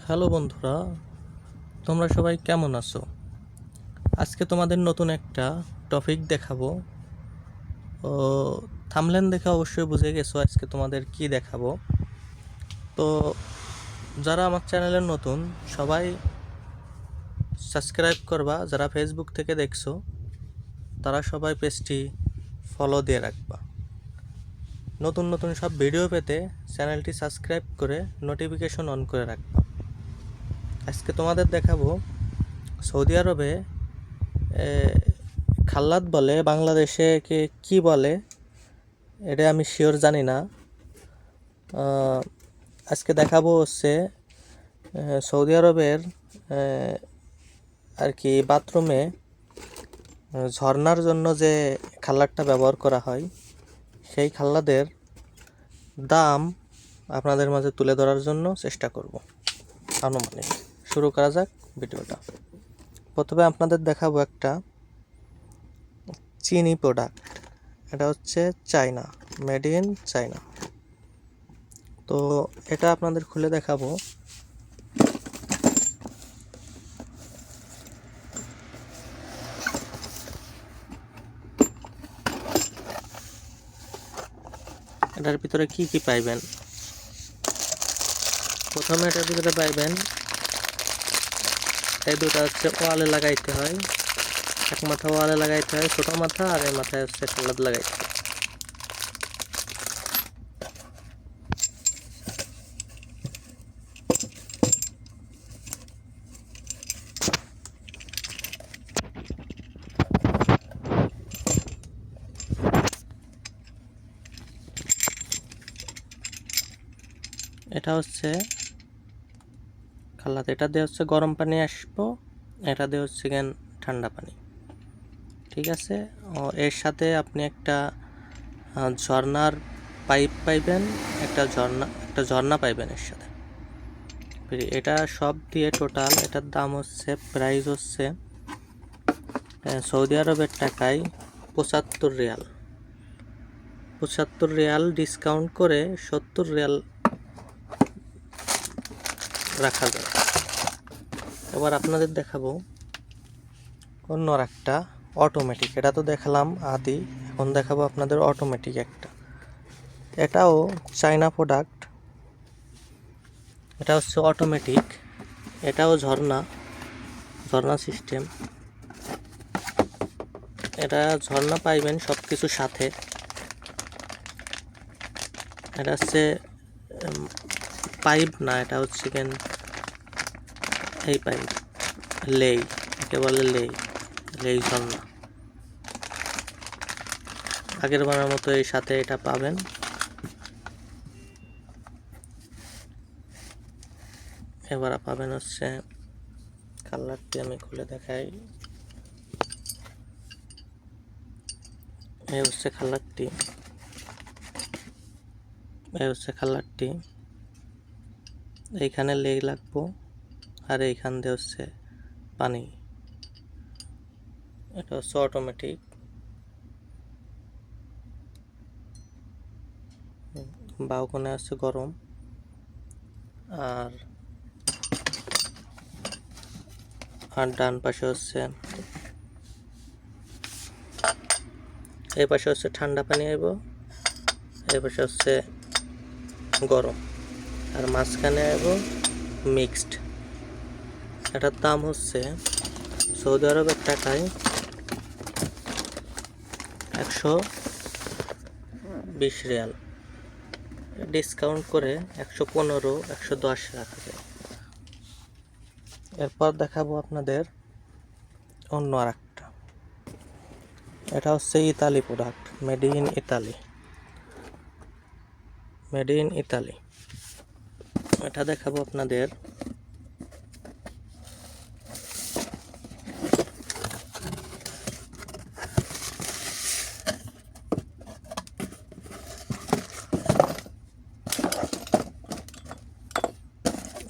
Hello বন্ধুরা, তোমরা সবাই কেমন আছো? আজকে তোমাদের নতুন একটা টপিক দেখাবো। ও থাম্বনেল দেখে অবশ্যই বুঝে গেছো আজকে তোমাদের কি দেখাবো। তো যারা আমার চ্যানেলে নতুন সবাই সাবস্ক্রাইব করবা, যারা ফেসবুক থেকে দেখছো তারা সবাই পেজটি ফলো দিয়ে রাখবা। নতুন নতুন সব ভিডিও পেতে চ্যানেলটি সাবস্ক্রাইব করে নোটিফিকেশন অন করে রাখবা। আজকে তোমাদের দেখাবো সৌদি আরবে খাল্লাত বলে, বাংলাদেশে কি বলে এটা আমি শিওর জানি না। আজকে দেখাবো হচ্ছে সৌদি আরবের আর কি বাথরুমে ঝর্ণার জন্য যে খাল্লারটা ব্যবহার করা হয় সেই খাল্লাদের দাম আপনাদের মাঝে তুলে ধরার জন্য চেষ্টা করব। আনুমানিক শুরু করা যাক ভিডিওটা। প্রথমে আপনাদের দেখাবো একটা চিনি প্রোডাক্ট। এটা হচ্ছে চায়না, মেড ইন চায়না। তো এটা আপনাদের খুলে দেখাবো। এটার ভিতরে কি কি পাইবেন? প্রথমে এটার ভিতরে পাইবেন এই দুটো হচ্ছে ওয়ালে লাগাইতে হয়। এক মাথা ওয়ালে লাগাইতে হয়, ছোট মাথা, আর এই মাথায় হচ্ছে কালার লাগাইতে হয়। এটা হচ্ছে খাল্লাতে, এটা দিয়ে হচ্ছে গরম পানি আসবো, এটা দিয়ে হচ্ছে কেন ঠান্ডা পানি। ঠিক আছে। এর সাথে আপনি একটা ঝর্ণার পাইপ পাইবেন, একটা ঝর্ণা পাইবেন এর সাথে। এটা সব দিয়ে টোটাল এটার দাম হচ্ছে, প্রাইস হচ্ছে সৌদি আরবের টাকায় 75 রিয়াল। 75 রিয়াল ডিসকাউন্ট করে 70 রিয়াল রাখা যায়। এবার আপনাদের দেখাবো অন্য একটা অটোমেটিক। এটা তো দেখালাম আদি, এখন দেখাবো আপনাদের অটোমেটিক একটা। এটাও চায়না প্রোডাক্ট। এটা হচ্ছে অটোমেটিক, এটাও ঝর্ণা সিস্টেম। এটা ঝর্ণা পাইবেন সব কিছুর সাথে। এটা হচ্ছে পাইপ না, এটা হচ্ছে কেন এই পাইপ, লেই, একে বলে লেই ঝর্ণা। আগের বারের মতো এই সাথে এটা পাবেন। এবার পাবেন হচ্ছে কালারটি, আমি খুলে দেখাই। এই হচ্ছে কালারটি, এইখানে লেগ লাগবো আর এইখান দিয়ে হচ্ছে পানি। এটা হচ্ছে অটোমেটিক। বাউ কোণে আছে গরম, আর ডান পাশে হচ্ছে, এই পাশে হচ্ছে ঠান্ডা পানি আইব, এই পাশে হচ্ছে গরম, আর মাঝখানে আইব মিক্সড। এটার দাম হচ্ছে সৌদি আরবের টাকায় 120 রিয়াল, ডিসকাউন্ট করে 115, 110 রাখা যায়। এরপর দেখাবো আপনাদের অন্য আর একটা। এটা হচ্ছে Italy product, made in Italy. এটা দেখাবো আপনাদের।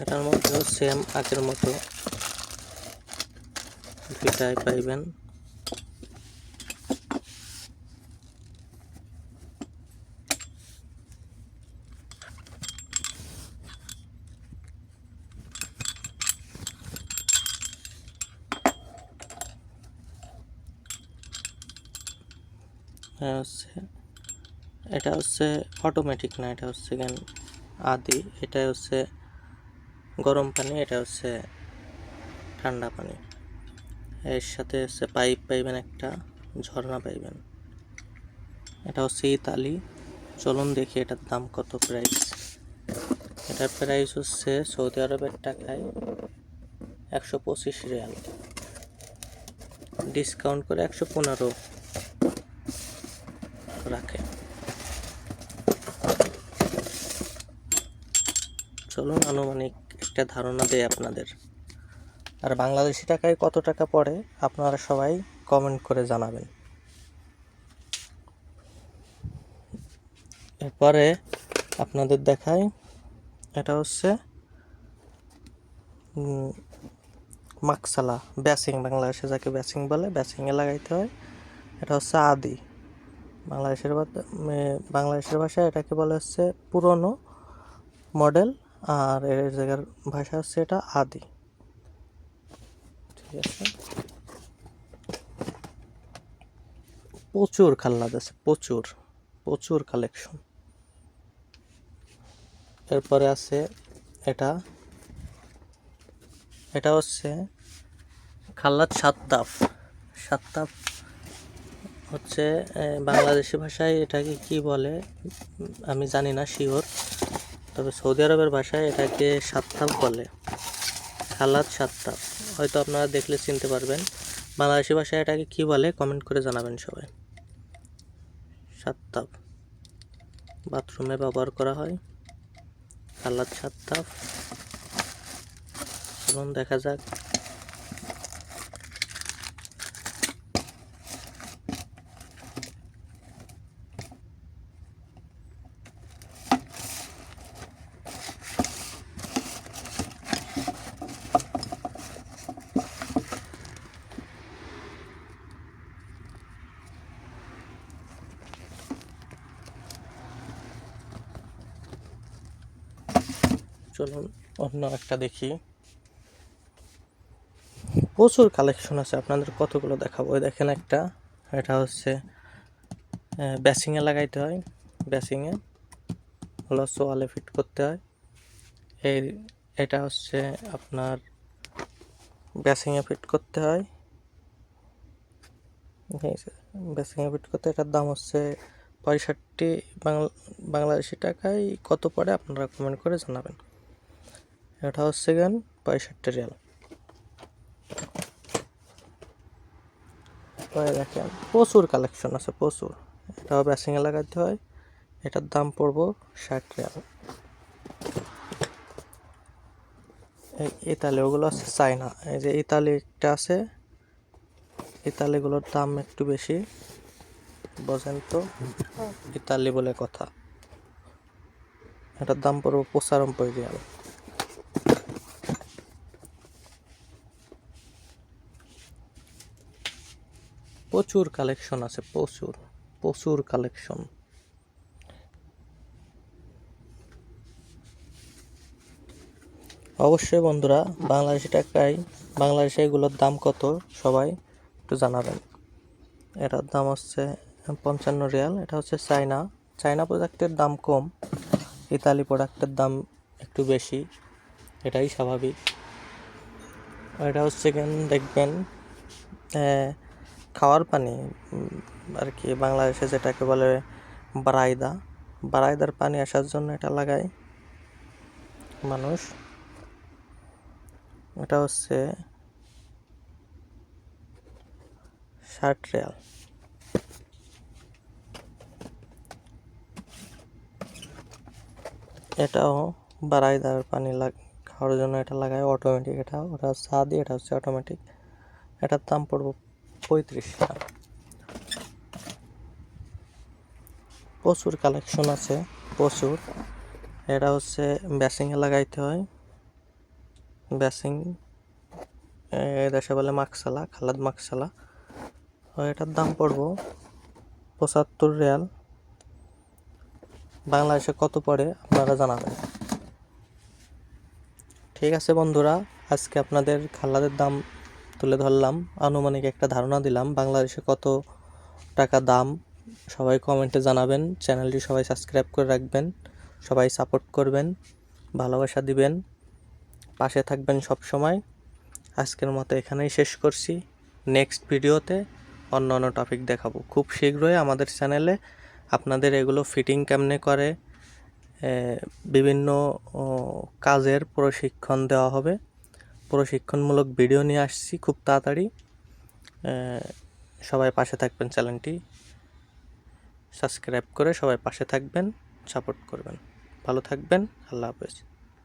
এটার মধ্যেও সেম আগের মতো দুইটাই পাইবেন। হচ্ছে এটা হচ্ছে অটোমেটিক না, এটা হচ্ছে কেন আদি, এটা হচ্ছে গরম পানি, এটা হচ্ছে ঠান্ডা পানি। এর সাথে হচ্ছে পাইপ পাইবেন, একটা ঝর্ণা পাইবেন। এটা হচ্ছে ইতালি। চলুন দেখি এটার দাম কত, প্রাইস। এটার প্রাইস হচ্ছে সৌদি আরবের টাকায় 125 রিয়াল, ডিসকাউন্ট করে 115 রাখে। চলুন আনুমানিক একটা ধারণা দেয় আপনাদের। আর বাংলাদেশি টাকায় কত টাকা পড়ে আপনারা সবাই কমেন্ট করে জানাবেন। এরপরে আপনাদের দেখাই, এটা হচ্ছে মাকসালা, ব্যাসিং, বাংলাদেশে যাকে ব্যাসিং বলে, ব্যাসিংয়ে লাগাইতে হয়। এটা হচ্ছে আদি, বাংলাদেশের ভাষায় এটাকে বলে হচ্ছে পুরনো মডেল, আর এর জায়গার ভাষা হচ্ছে এটা আদি। ঠিক আছে, প্রচুর খাল্লাদ আছে, প্রচুর প্রচুর কালেকশন। এরপরে আছে এটা, এটা হচ্ছে খাল্লাদ সাত্তাফ। সাত্তাফ হচ্ছে বাংলাদেশি ভাষায় এটাকে কি বলে আমি জানি না শিওর, তবে সৌদি আরবের ভাষায় এটাকে সাত্তাফ বলে, খাল্লাদ সাত্তাফ। হয়তো আপনারা দেখলে চিনতে পারবেন। বাংলাদেশি ভাষায় এটাকে কি বলে কমেন্ট করে জানাবেন সবাই। সাত্তাফ বাথরুমে ব্যবহার করা হয়, খাল্লাদ সাত্তাফ। চলুন দেখা যাক। চলুন অন্য একটা দেখি। প্রচুর কালেকশন আছে, আপনাদের কতগুলো দেখাবো। ওই দেখেন একটা, এটা হচ্ছে ব্যাসিংয়ে লাগাইতে হয়, ব্যাসিংয়ে হলো সোয়ালে ফিট করতে হয়। এটা হচ্ছে আপনার ব্যাসিংয়ে ফিট করতে হয়, ঠিক আছে। ব্যাসিংয়ে ফিট করতে এটার দাম হচ্ছে 65 বাংলাদেশি টাকায় কত পড়ে আপনারা কমেন্ট করে জানাবেন। এটা হচ্ছে গান 65 রিয়াল। দেখেন প্রচুর কালেকশন আছে, প্রচুর। এটাও ব্যাসিংয়ে লাগাতে হয়, এটার দাম পড়বো 60 রিয়াল। ইতালি, ওগুলো আছে চায়না। এই যে ইতালি একটা আছে, ইতালিগুলোর দাম একটু বেশি, বোঝেন তো, ইতালি বলে কথা। এটার দাম পড়বো 95 রিয়াল। প্রচুর কালেকশন আছে, প্রচুর প্রচুর কালেকশন। অবশ্যই বন্ধুরা, বাংলাদেশি টাকায় বাংলাদেশে এগুলোর দাম কত সবাই একটু জানাবেন। এটার দাম হচ্ছে 55 রিয়াল। এটা হচ্ছে চায়না, চায়না প্রোডাক্টের দাম কম, ইতালি প্রোডাক্টের দাম একটু বেশি, এটাই স্বাভাবিক। এটা হচ্ছে দেখবেন খাওয়ার পানি আর কি, বাংলাদেশে যেটাকে বলে বারাইদা, বারাইদার পানি আসার জন্য এটা লাগায় মানুষ। এটা হচ্ছে 60 রিয়াল। এটাও বারাইদার পানি খাওয়ার জন্য এটা লাগায়, অটোমেটিক। ওটা হচ্ছে আদি, এটা হচ্ছে অটোমেটিক। এটার দাম পড়বো 35 টাকা। প্রচুর কালেকশন আছে, প্রচুর। এটা হচ্ছে ব্যাসিংয়ে লাগাইতে হয়, ব্যাসিং দেশে বলে মাকসালা, খালাদ মাকসালা। এটার দাম পড়বো 75 রিয়াল। বাংলাদেশে কত পড়ে আপনারা জানাবেন। ঠিক আছে বন্ধুরা, আজকে আপনাদের খালাদের দাম তুলে ধরলাম, আনুমানিক একটা ধারণা দিলাম বাংলাদেশে কত টাকা দাম সবাই কমেন্টে জানাবেন, চ্যানেলটি সবাই সাবস্ক্রাইব করে রাখবেন, সবাই সাপোর্ট করবেন, ভালোবাসা দিবেন, পাশে থাকবেন সব সময়। আজকের মতো এখানেই শেষ করছি। নেক্সট ভিডিওতে অন্য অন্য টপিক দেখাবো খুব শীঘ্রই আমাদের চ্যানেলে। আপনাদের এগুলো ফিটিং কেমনে করে, বিভিন্ন কাজের প্রশিক্ষণ দেওয়া হবে। প্রশিক্ষণমূলক ভিডিও নিয়ে আসছি খুব তাড়াতাড়ি। সবাই পাশে থাকবেন, চ্যানেলটি সাবস্ক্রাইব করে সবাই পাশে থাকবেন, সাপোর্ট করবেন। ভালো থাকবেন, আল্লাহ হাফেজ।